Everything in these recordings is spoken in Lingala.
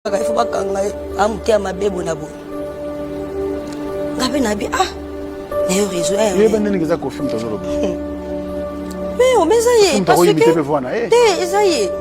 Il faut pas que ma bébé na bo. Ngabe na bi ne réseau eh ben ningeza ko film tazoro. Mais on mais ça y est parce que ça y est.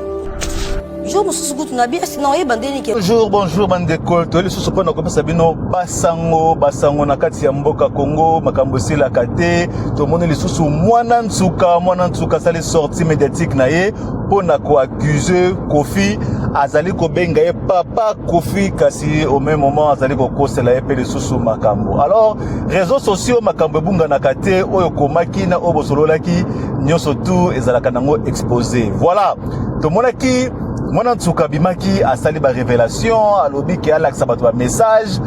Jo mususu kutu na bi sinon e bandeni ke. Bonjour bande call to le susu pona ko pesa bino basango na kati ya mboka Congo makambo sila kate to moni le susu mwana ntuka sali sortie médiatique na ye pona ko accuser Kofi azali ko benga ye papa Kofi kasi au même moment azali ko kosela ye pe le susu makambo. Alors réseaux sociaux makambo bunga na kate oyo komaki na obosololaki nyoso tout ezalaka nango exposé. Voilà. To monaki Mwana Ntuka bimaki asali ba révélation alobi ke alakisa bato ba message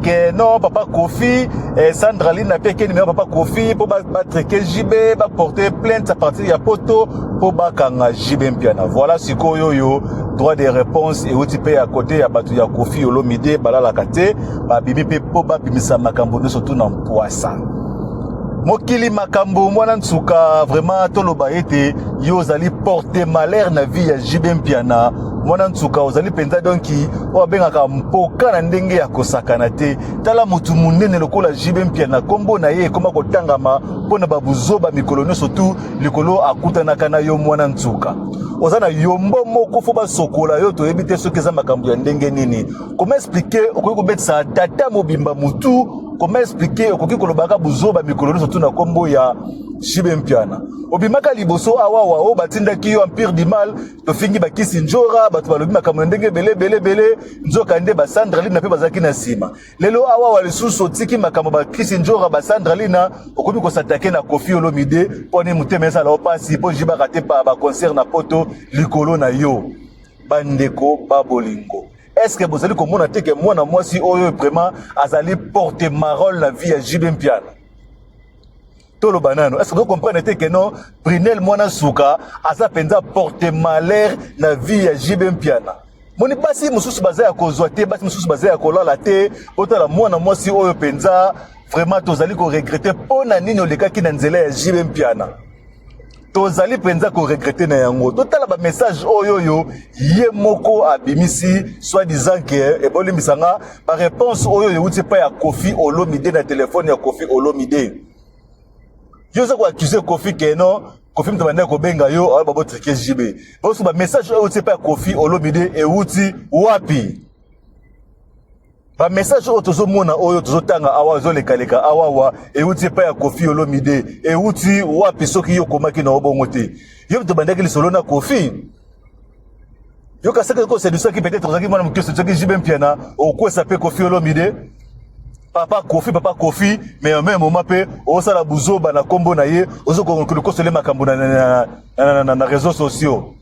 que non papa Kofi Sandra Line pe ke numéro papa Kofi pour ba traquer JB ba porter plainte à partir ya poto pour ba kanga JB mpiana. Voilà sikoyo yo droit de réponse et outi pe à côté ya bato ya Kofi Olomide balala kate ba bibi pe po ba bimisa makambo surtout na mpoasa. Mokili makambo mwana Ntuka vraiment toloba ete yo ozali porter malheur na vie ya JB mpiana mwana Ntuka ozali penza donki o bengaka mpoka na ndenge ya kosakana te tala mutu munene lokola JB mpiana kombo na ye koma kotangama pona babuzoba mikolo nyonso tu likolo akutanaka na yo mwana Ntuka ozana yombo moko fo basokola yo toyebi te soki eza makambo ya ndenge nini comment expliquer okoki kobetisa tata mobimba mutu. Comment expliquer okoki kolobaka buzoba mikolo nyonso tu na kombo ya JB mpiana obimaka liboso awawa o batindaki yo empire du mal tofingi bakisi njora bato balobi makambo ndenge bele nzoka nde ba Sandra Line pe bazaki na sima lelo awawa lisusu otiki makambo bakisi njora ba Sandra Line okoki kosatake na Kofi Olomide poni mutemesa la opasi po jiba kate pa ba concert na poto likolo na yo bandeko babolingo. Est-ce que vous allez comprendre que moi si oyo vraiment azali porter marole la vie à JB mpiana tolo banano est-ce que vous comprenez que non Brunel mwana suka aza penza porter malheur la vie à JB mpiana moni basi mususu bazaya kozwa te basi mususu bazaya kolala te otala mwana si oyo penza vraiment tozali ko regretter pona nini olekaki na nzela ya JB mpiana tozali penza ko regretter na yango totala ba message oyo ye moko abimisi soit disant que eboli misanga par réponse oyo uti pa ya Kofi Olomide na téléphone ya Kofi Olomide yo za ko accuser Kofi que non Kofi mtabanda ko benga yo aba bo triquer JB parce ba message oyo uti pa ya Kofi Olomide e uti wapi ba message oyo tozomona oyo tozotanga awa zoleka awawa e uti pa ya Kofi Olomide e uti wapi soki yo komaki na obongo te yo tobandaki lisolo na Kofi yo kasaka ko séduction qui peut-être ozaki mwana mukio soki JB mpiana okwesa pe Kofi Olomide papa Kofi mais en même moment pe osala buzoba na kombo na ye ozoko kosele makambo na réseaux sociaux.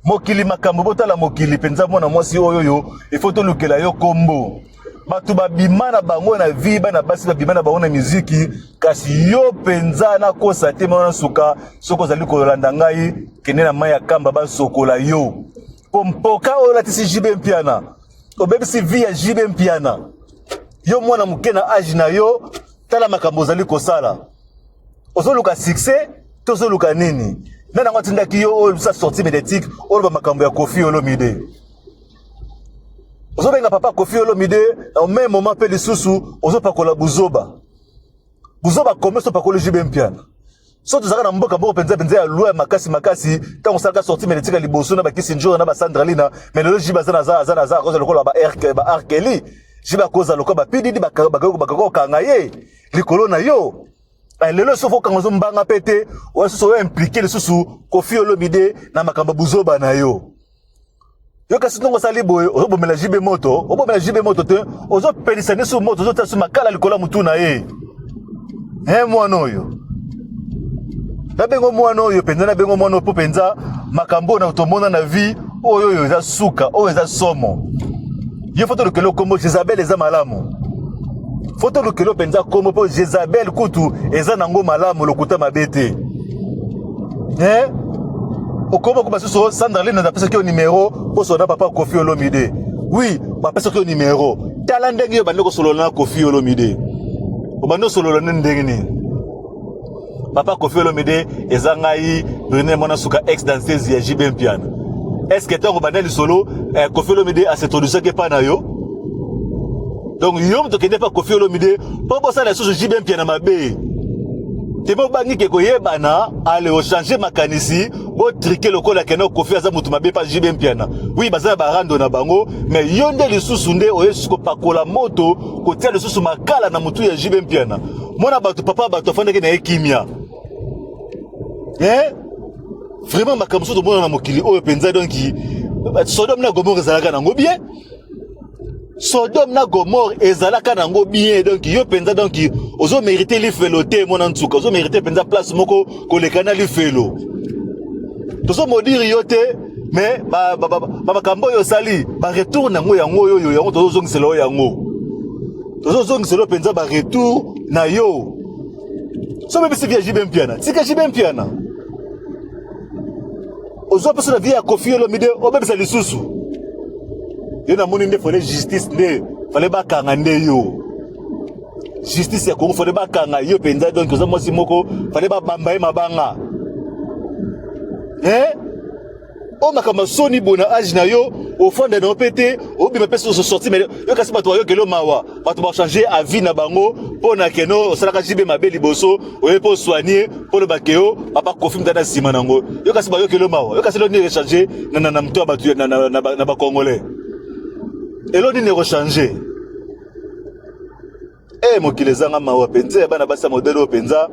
Mokili makambo botala mokili penza mwana mwasi oyo il faut to lukela yo kombo batu babimana bango na vie bana basi babimana bango na muziki kasi yo penza na kosa te mwana suka soko zali ko landa ngai kenena maya kamba ba sokola yo pompoka ola tisi JB mpiana obebisi vie ya JB mpiana yo mwana mukena age na yo tala makambo zali ko sala ozoluka succès tozoluka nini nana ngwatindaki yo sa sortie médiatique oloba makambo ya Kofi Olomide ozobenga papa Kofi Olomide au même moment pe lisusu ozopakola buzoba komeso pakola JB mpiana so tozaka na mboka boko penza ya loi makasi tango salaka sortie médiatique liboso na bakisi njora na ba Sandra Line mais lelo JB azana koza lokola ba Arkeli JB koza lokola ba PDD bakako kanga ye likolo na yo lelo sofo kangozo mbanga pete oso so impliquer le susu Kofi Olomide na makambo buzoba na yo kasi tongo sali boye obomela JB moto te ozo pelisa nesu moto ozo tasu makala likola mutu na ye mwana oyo nabengo mwana oyo penza nabengo mwana po penza makambo na utomona na vie oyo eza suka oyo eza somo yo foto lokelo kombo Jezabel eza malamu foto lukelo penza komo po Jezabel kutu eza nango malamu lokuta mabete okoma ko basuso Sandra Line na pesa ki numéro po sona papa Kofi Olomide oui ba pesa ki numéro tala ndenge yo bandeko solo na Kofi Olomide obando solo na ndenge ni papa Kofi Olomide eza ngai Brunel mwana suka ex danseuse ya JB mpiana est-ce que tant bandeli solo Koffi Olomide a s'introduire que pas na yo donc yo to kende pas Koffi Olomide pas ça la chose JB Mpiana mabe temo bangi ke koyebana ale o changer makanisi bo triquer lokola keno Koffi aza mutu mabe pas JB Mpiana oui baza ba rando na bango mais yonde lisusu nde oyesuko pakola moto kotia lisusu makala na mutu ya JB Mpiana mona bato papa bato fandeke na ekimia vraiment makamso to mona na mokili oyo penza donc Sodome na Gomorrhe ezalaka nango bien Sodome na Gomorrhe ezalaka nango bien donc yo penza donc ozo mériter lifelo te mona ntuka ozo mériter penza place moko kolekana lifelo tozo modiri yo te mais ba makambo yo sali ba retour nango yango yo yango tozo zongiselo yango tozo zongiselo penza ba retour na yo so bebe se via JB Mpiana tika JB Mpiana ozo pesa na via Koffi Olomide obebisa lisusu yo na moni nde fole justice nde fale bakanga nde yo justice ya Congo fale bakanga yo penza donc ozo mosi moko fale babamba ye mabanga o makama soni bona age na yo au fond de nos pété o bima pesa so sorti mais yo kasi bato yo kelo mawa bato ba changer avis na bango pona keno osalaka JB mabe liboso o po soigner pour le bakeo papa Koffi mtana sima nango yo kasi ba yo kelo mawa yo kasi lo ni changer na mto abatu na ba congolais et lo ni changer mokile zanga mawa penza bana basa modèle o penza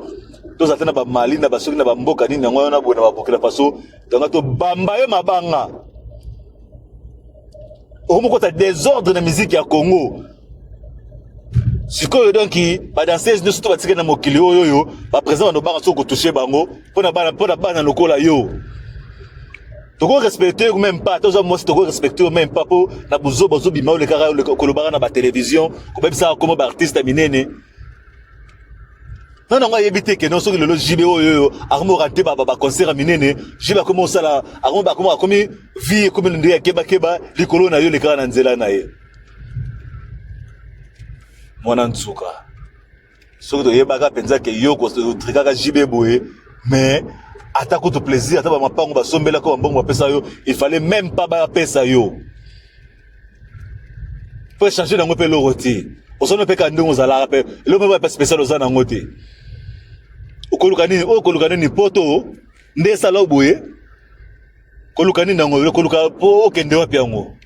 tous atena ba mali na basoki na bamboka nini yango na bona ba Burkina Faso donc to bamba yo mabanga o moko ta désordre na musique ya Congo sikoyo donc ba danseuse de surtout batika na mokili oyo ba présent no banga soko toucher bango pona bana lokola yo toko respecter ou même pas tous moi toko respecter ou même pas po na buzo bima le kara le kolobara na ba télévision ko même ça comme ba artiste minene non on a évité que non sur le JB oyo armo raté ba concert minene jiba comment ça la armo ba comment comme vie comme le ndia keba likolo na yo le kara na nzela na ye mwana nsuka soki to yebaka penza ke yo ko trikaka JB boye mais atako to plaisir ata ba mapango ba sombela ko mbongo ba pesa yo il fallait même pas ba pesa yo pour changer na ngope loroti osono pe ka ndongo za la pe lo me ba spécial ozana ngote okoluka nini poto nde sala boye koluka nini nango koluka po okende wapi yango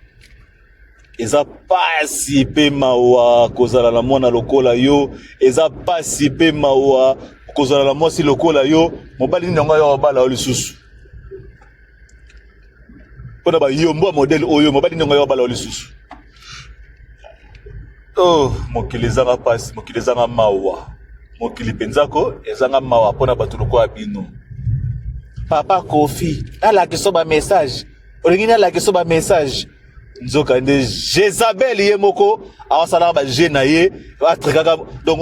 eza pasi pe mawa kozala na mwana lokola yo eza pasi pe mawa kozala na mwasi lokola yo mobali nini nango yo bala o lisusu pona ba yombo modèle oyo mobali nini nango yo bala o lisusu mokili zanga pasi mokili zanga mawa mokili penzako ezanga mawa pona bato lokola bino papa Koffi ala ke so ba message olingina ala ke so ba message nzoka nde Jezabel ye moko awasala ba jena ye atrikaka donc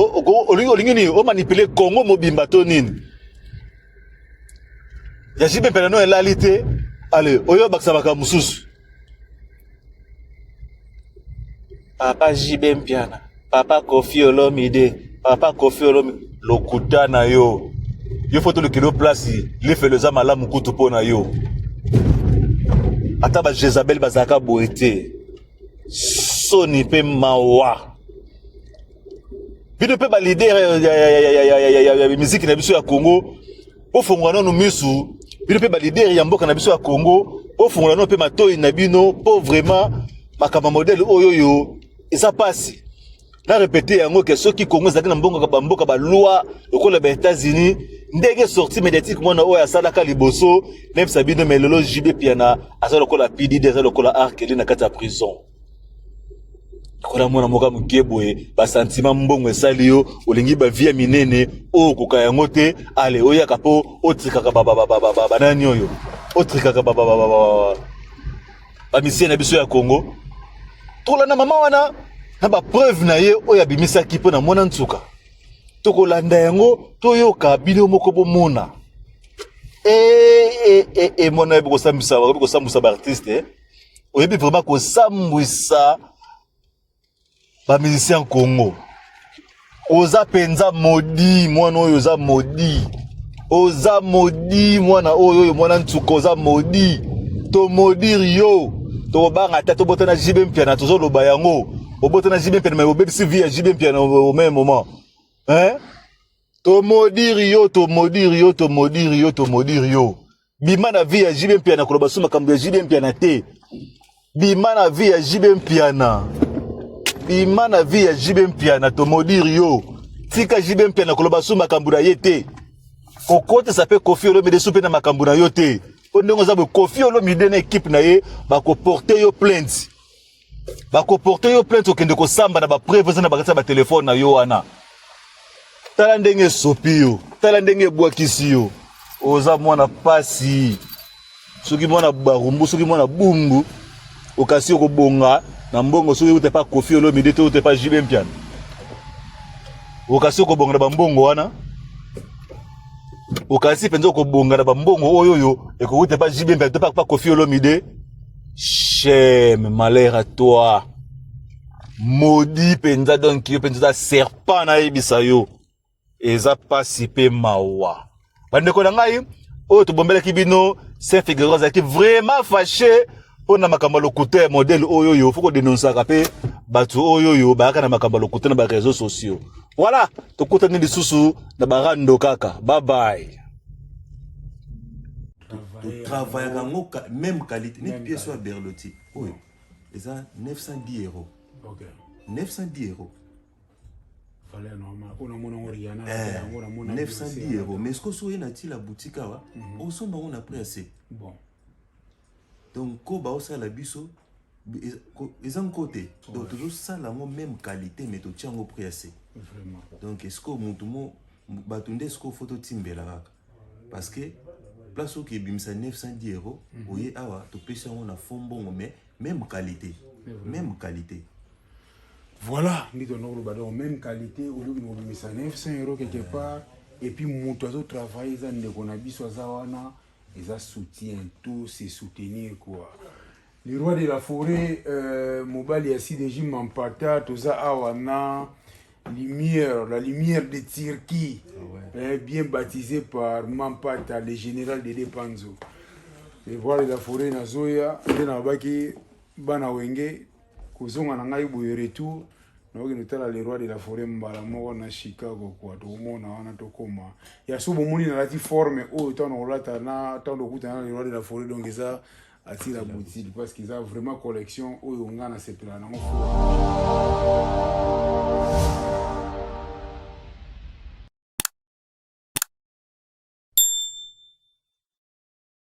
olingini o manipuler Congo mobimba to nini ya JB Mpiana no elalite ale oyo bakisa baka mususu papa JB Mpiana papa Koffi Olomide papa Koffi Olomide lokuta na yo faut le kilo place les fait les amala mukutu pona yo ata ba Jezabel bazaka boete soni pe mawa bino pe ba leader ya musique na biso ya Congo po fongwana no misu bino pe ba leader ya mboka na biso ya Congo po fongwana no pe matoi na bino po vraiment makama modèle oyo eza pasi na répéter yango que ceux qui Congo zaki na mboka ba loi lokola ba États-Unis ndenge sorti médiatique mona oyo asalaka liboso même sabino melolo JB Mpiana asa lokola PDD asa lokola arkeli na kati ya prison kola mona moka mukeboe ba sentiment mbongo esali yo olingi ba vie minene o koka yango te ale oya kapo otrikaka ba nani oyo otrikaka ba mission na biso ya Congo tola na mama wana na ba preuve na ye oya bimisaki pona mona ntuka tokolanda yango toyoka bino moko bomona mona yebo kosambwisa ba artiste oyebi vraiment kosambwisa ba musicien Congo oza penza modi mwana oyo oza modi mwana oyo mwana ntuka oza modi to modir yo to banga ta to botana jibe mpiana to zo lo bayango o botana jibe mpiana mais o bebisi vie jibe mpiana au même moment hein to modir yo to modir yo to modir yo to modir yo bimana vie jibe mpiana ko basuma kambo ya jibe mpiana te bimana vie jibe mpiana bimana vie jibe mpiana to modir yo tika jibe mpiana ko basuma kambo ya yete kokote ça peut Koffi Olomide soupe na makambo na yo te ondongo za bo Koffi Olomide na équipe na ye ba ko porter yo plainte okende ko samba na ba preuve na bakata ba téléphone na yo wana tala ndenge sopi yo tala ndenge bwakisi yo oza mwana pasi soki mwana barumbu soki mwana bumbu okasi ko bonga na mbongo soki ute pa Koffi Olomide te ute pa Jibe Mpiana okasi ko bonga na bambongo wana okasi penzo ko bonga na bambongo oyoyo ekokute pa Jibe Mpiana te pa Koffi Olomide. Shame, malheur à toi. Maudit penza donc yo penza serpent na ebisa yo. Eza pasi pe mawa. Bande ko ngai o to bombela kibino Saint Figueroa qui vraiment fâché pour na makamba lokuté modèle oyoyo faut ko dénoncer ka batu oyoyo ba ka na makamba lokuté na ba réseaux sociaux. Voilà, to kutani lisusu na barando kaka. Bye bye. Travail même qualité, une pièce soit Berlotti. Oui, ils ont 910 €. Ok. 910 €. Fallait normal. On a mon Oriana. 910 €. Mais est-ce que vous avez la boutique là? On s'en va on a pris assez. Bon. Donc quand on a la biso, ils ont côté. Donc toujours ça la même qualité, mais tu tiens au prix assez. Vraiment. Donc est-ce que mon batunde est-ce que photo timbe là? Parce que place où qui bimsa 910 €, oui, awa, tu peux savoir na fond bon, mais même qualité, même qualité. Voilà, nous donnons le même qualité, au lieu de nous bimsa 900 € quelque part, et puis mon oiseau travail, ils ont des conabis soit zawana, ils ont soutien, tout c'est soutenir quoi. Les rois de la forêt, mobile ici des gyms en partage, tout ça awana. Lumière, la lumière de Turquie, bien baptisée par Mampata, le général de Depanzo. Et voilà la forêt Nazoya, et na baki bana wenge, kozonga na ngai boye retour, na oki notala le roi de la forêt mbala moko na Chicago kwa to mona wana to koma. Ya subo moni na lati forme o tano olata na tano kuta na le roi de la forêt donc ça attire la boutique parce qu'ils ont vraiment collection o yonga na sepela na ngofo.